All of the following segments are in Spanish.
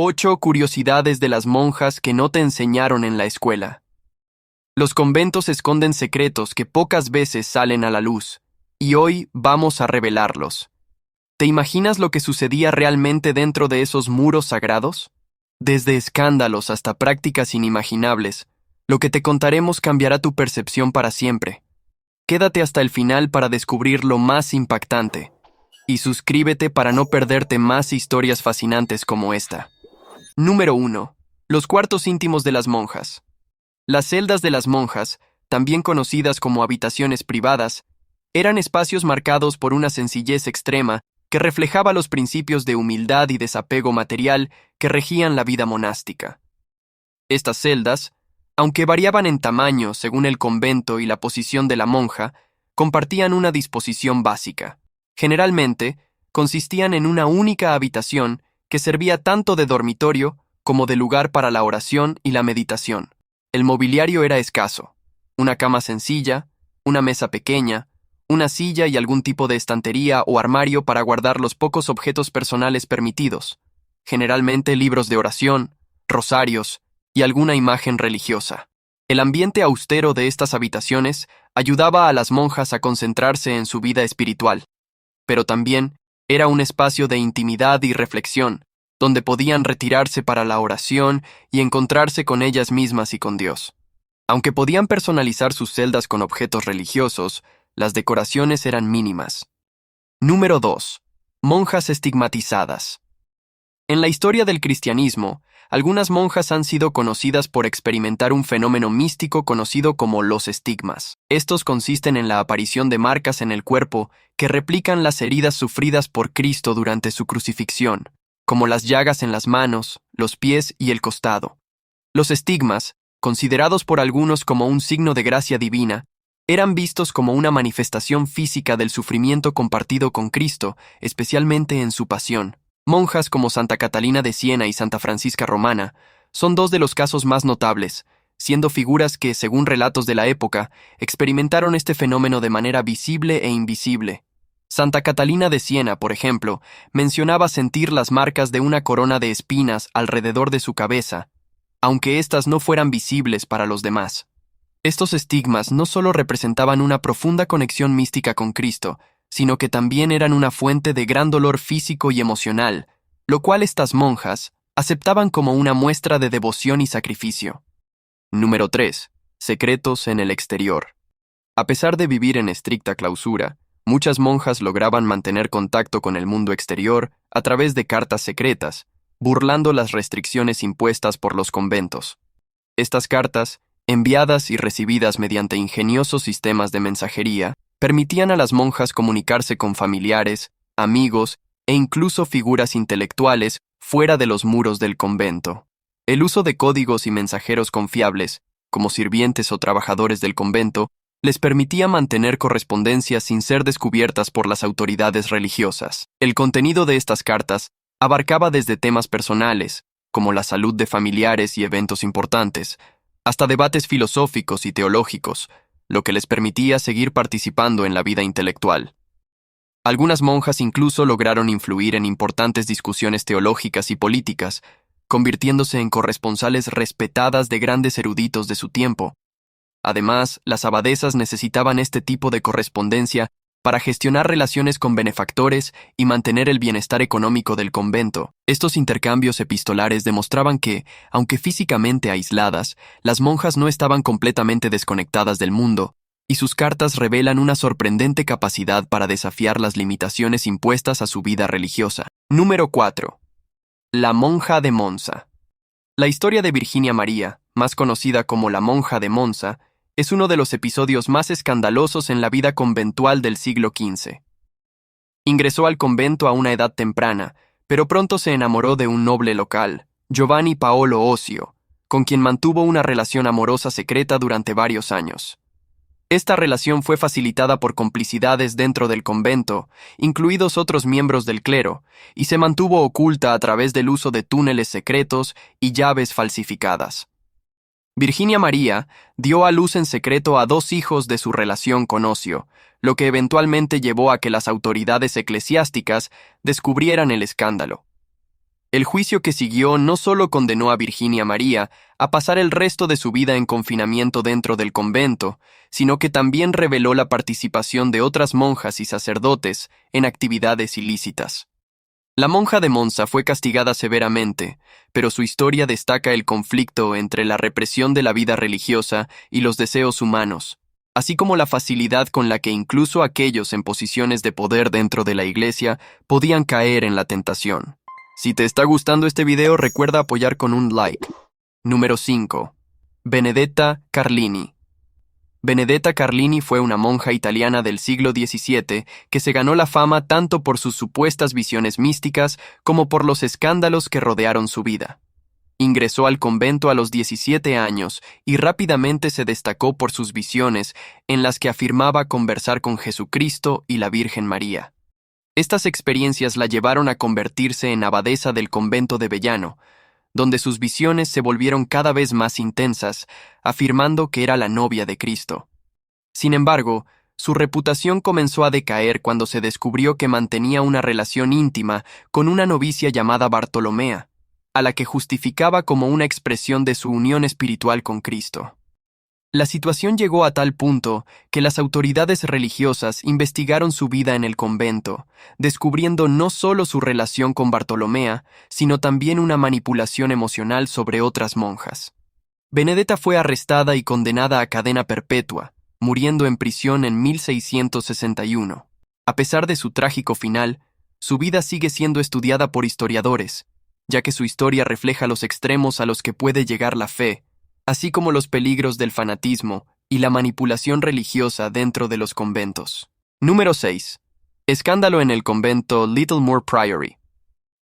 8 curiosidades de las monjas que no te enseñaron en la escuela. Los conventos esconden secretos que pocas veces salen a la luz, y hoy vamos a revelarlos. ¿Te imaginas lo que sucedía realmente dentro de esos muros sagrados? Desde escándalos hasta prácticas inimaginables, lo que te contaremos cambiará tu percepción para siempre. Quédate hasta el final para descubrir lo más impactante. Y suscríbete para no perderte más historias fascinantes como esta. Número 1. Los cuartos íntimos de las monjas. Las celdas de las monjas, también conocidas como habitaciones privadas, eran espacios marcados por una sencillez extrema que reflejaba los principios de humildad y desapego material que regían la vida monástica. Estas celdas, aunque variaban en tamaño según el convento y la posición de la monja, compartían una disposición básica. Generalmente, consistían en una única habitación que servía tanto de dormitorio como de lugar para la oración y la meditación. El mobiliario era escaso: una cama sencilla, una mesa pequeña, una silla y algún tipo de estantería o armario para guardar los pocos objetos personales permitidos, generalmente libros de oración, rosarios y alguna imagen religiosa. El ambiente austero de estas habitaciones ayudaba a las monjas a concentrarse en su vida espiritual, pero también era un espacio de intimidad y reflexión, donde podían retirarse para la oración y encontrarse con ellas mismas y con Dios. Aunque podían personalizar sus celdas con objetos religiosos, las decoraciones eran mínimas. Número 2. Monjas estigmatizadas. En la historia del cristianismo, algunas monjas han sido conocidas por experimentar un fenómeno místico conocido como los estigmas. Estos consisten en la aparición de marcas en el cuerpo que replican las heridas sufridas por Cristo durante su crucifixión, como las llagas en las manos, los pies y el costado. Los estigmas, considerados por algunos como un signo de gracia divina, eran vistos como una manifestación física del sufrimiento compartido con Cristo, especialmente en su pasión. Monjas como Santa Catalina de Siena y Santa Francisca Romana son dos de los casos más notables, siendo figuras que, según relatos de la época, experimentaron este fenómeno de manera visible e invisible. Santa Catalina de Siena, por ejemplo, mencionaba sentir las marcas de una corona de espinas alrededor de su cabeza, aunque éstas no fueran visibles para los demás. Estos estigmas no solo representaban una profunda conexión mística con Cristo, sino que también eran una fuente de gran dolor físico y emocional, lo cual estas monjas aceptaban como una muestra de devoción y sacrificio. Número 3. Secretos en el exterior. A pesar de vivir en estricta clausura, muchas monjas lograban mantener contacto con el mundo exterior a través de cartas secretas, burlando las restricciones impuestas por los conventos. Estas cartas, enviadas y recibidas mediante ingeniosos sistemas de mensajería, permitían a las monjas comunicarse con familiares, amigos e incluso figuras intelectuales fuera de los muros del convento. El uso de códigos y mensajeros confiables, como sirvientes o trabajadores del convento, les permitía mantener correspondencia sin ser descubiertas por las autoridades religiosas. El contenido de estas cartas abarcaba desde temas personales, como la salud de familiares y eventos importantes, hasta debates filosóficos y teológicos, lo que les permitía seguir participando en la vida intelectual. Algunas monjas incluso lograron influir en importantes discusiones teológicas y políticas, convirtiéndose en corresponsales respetadas de grandes eruditos de su tiempo. Además, las abadesas necesitaban este tipo de correspondencia para gestionar relaciones con benefactores y mantener el bienestar económico del convento. Estos intercambios epistolares demostraban que, aunque físicamente aisladas, las monjas no estaban completamente desconectadas del mundo, y sus cartas revelan una sorprendente capacidad para desafiar las limitaciones impuestas a su vida religiosa. Número 4. La monja de Monza. La historia de Virginia María, más conocida como la monja de Monza, es uno de los episodios más escandalosos en la vida conventual del siglo XV. Ingresó al convento a una edad temprana, pero pronto se enamoró de un noble local, Giovanni Paolo Osio, con quien mantuvo una relación amorosa secreta durante varios años. Esta relación fue facilitada por complicidades dentro del convento, incluidos otros miembros del clero, y se mantuvo oculta a través del uso de túneles secretos y llaves falsificadas. Virginia María dio a luz en secreto a 2 hijos de su relación con Osio, lo que eventualmente llevó a que las autoridades eclesiásticas descubrieran el escándalo. El juicio que siguió no solo condenó a Virginia María a pasar el resto de su vida en confinamiento dentro del convento, sino que también reveló la participación de otras monjas y sacerdotes en actividades ilícitas. La monja de Monza fue castigada severamente, pero su historia destaca el conflicto entre la represión de la vida religiosa y los deseos humanos, así como la facilidad con la que incluso aquellos en posiciones de poder dentro de la iglesia podían caer en la tentación. Si te está gustando este video, recuerda apoyar con un like. Número 5. Benedetta Carlini. Benedetta Carlini fue una monja italiana del siglo XVII que se ganó la fama tanto por sus supuestas visiones místicas como por los escándalos que rodearon su vida. Ingresó al convento a los 17 años y rápidamente se destacó por sus visiones en las que afirmaba conversar con Jesucristo y la Virgen María. Estas experiencias la llevaron a convertirse en abadesa del convento de Vellano, donde sus visiones se volvieron cada vez más intensas, afirmando que era la novia de Cristo. Sin embargo, su reputación comenzó a decaer cuando se descubrió que mantenía una relación íntima con una novicia llamada Bartolomea, a la que justificaba como una expresión de su unión espiritual con Cristo. La situación llegó a tal punto que las autoridades religiosas investigaron su vida en el convento, descubriendo no solo su relación con Bartolomea, sino también una manipulación emocional sobre otras monjas. Benedetta fue arrestada y condenada a cadena perpetua, muriendo en prisión en 1661. A pesar de su trágico final, su vida sigue siendo estudiada por historiadores, ya que su historia refleja los extremos a los que puede llegar la fe, así como los peligros del fanatismo y la manipulación religiosa dentro de los conventos. Número 6. Escándalo en el convento Littlemore Priory.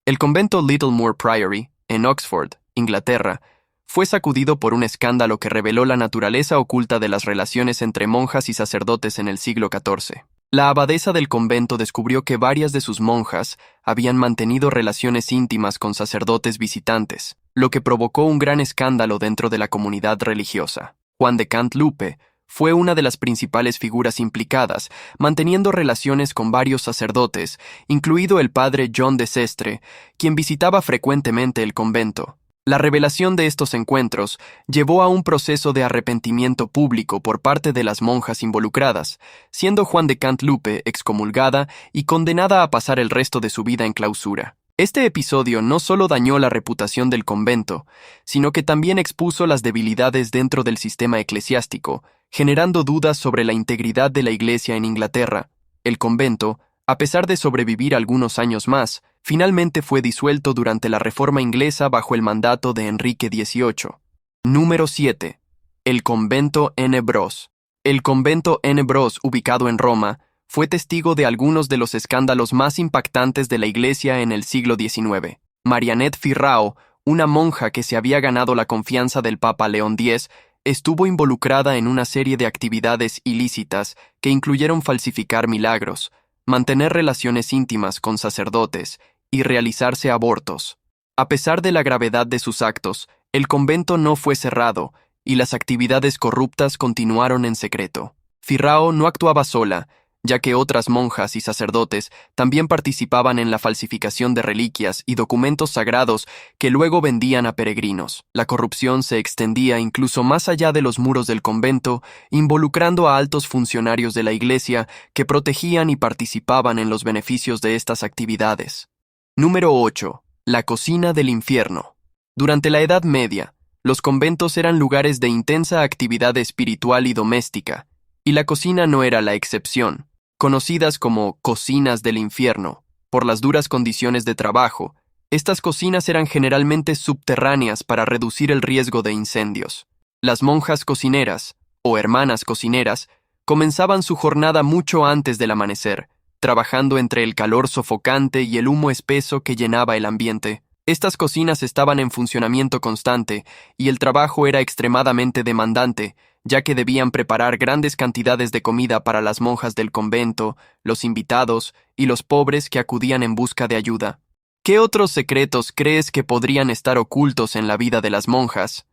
El convento Littlemore Priory, en Oxford, Inglaterra, fue sacudido por un escándalo que reveló la naturaleza oculta de las relaciones entre monjas y sacerdotes en el siglo XIV. La abadesa del convento descubrió que varias de sus monjas habían mantenido relaciones íntimas con sacerdotes visitantes, lo que provocó un gran escándalo dentro de la comunidad religiosa. Juan de Cantilupe fue una de las principales figuras implicadas, manteniendo relaciones con varios sacerdotes, incluido el padre John de Sestre, quien visitaba frecuentemente el convento. La revelación de estos encuentros llevó a un proceso de arrepentimiento público por parte de las monjas involucradas, siendo Juan de Cantilupe excomulgada y condenada a pasar el resto de su vida en clausura. Este episodio no solo dañó la reputación del convento, sino que también expuso las debilidades dentro del sistema eclesiástico, generando dudas sobre la integridad de la Iglesia en Inglaterra. El convento, a pesar de sobrevivir algunos años más, finalmente fue disuelto durante la Reforma inglesa bajo el mandato de Enrique XVIII. Número 7. El convento N. Bros. El convento N. Bros, ubicado en Roma, fue testigo de algunos de los escándalos más impactantes de la Iglesia en el siglo XIX. Marianette Firrao, una monja que se había ganado la confianza del Papa León X, estuvo involucrada en una serie de actividades ilícitas que incluyeron falsificar milagros, mantener relaciones íntimas con sacerdotes y realizarse abortos. A pesar de la gravedad de sus actos, el convento no fue cerrado y las actividades corruptas continuaron en secreto. Firrao no actuaba sola, ya que otras monjas y sacerdotes también participaban en la falsificación de reliquias y documentos sagrados que luego vendían a peregrinos. La corrupción se extendía incluso más allá de los muros del convento, involucrando a altos funcionarios de la Iglesia que protegían y participaban en los beneficios de estas actividades. Número 8. La cocina del infierno. Durante la Edad Media, los conventos eran lugares de intensa actividad espiritual y doméstica, y la cocina no era la excepción. Conocidas como cocinas del infierno, por las duras condiciones de trabajo, estas cocinas eran generalmente subterráneas para reducir el riesgo de incendios. Las monjas cocineras, o hermanas cocineras, comenzaban su jornada mucho antes del amanecer, trabajando entre el calor sofocante y el humo espeso que llenaba el ambiente. Estas cocinas estaban en funcionamiento constante, y el trabajo era extremadamente demandante, ya que debían preparar grandes cantidades de comida para las monjas del convento, los invitados y los pobres que acudían en busca de ayuda. ¿Qué otros secretos crees que podrían estar ocultos en la vida de las monjas?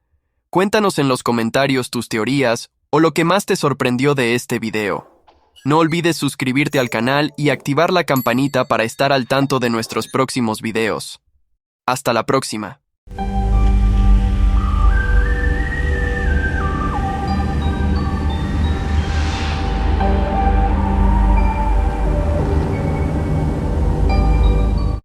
Cuéntanos en los comentarios tus teorías o lo que más te sorprendió de este video. No olvides suscribirte al canal y activar la campanita para estar al tanto de nuestros próximos videos. Hasta la próxima.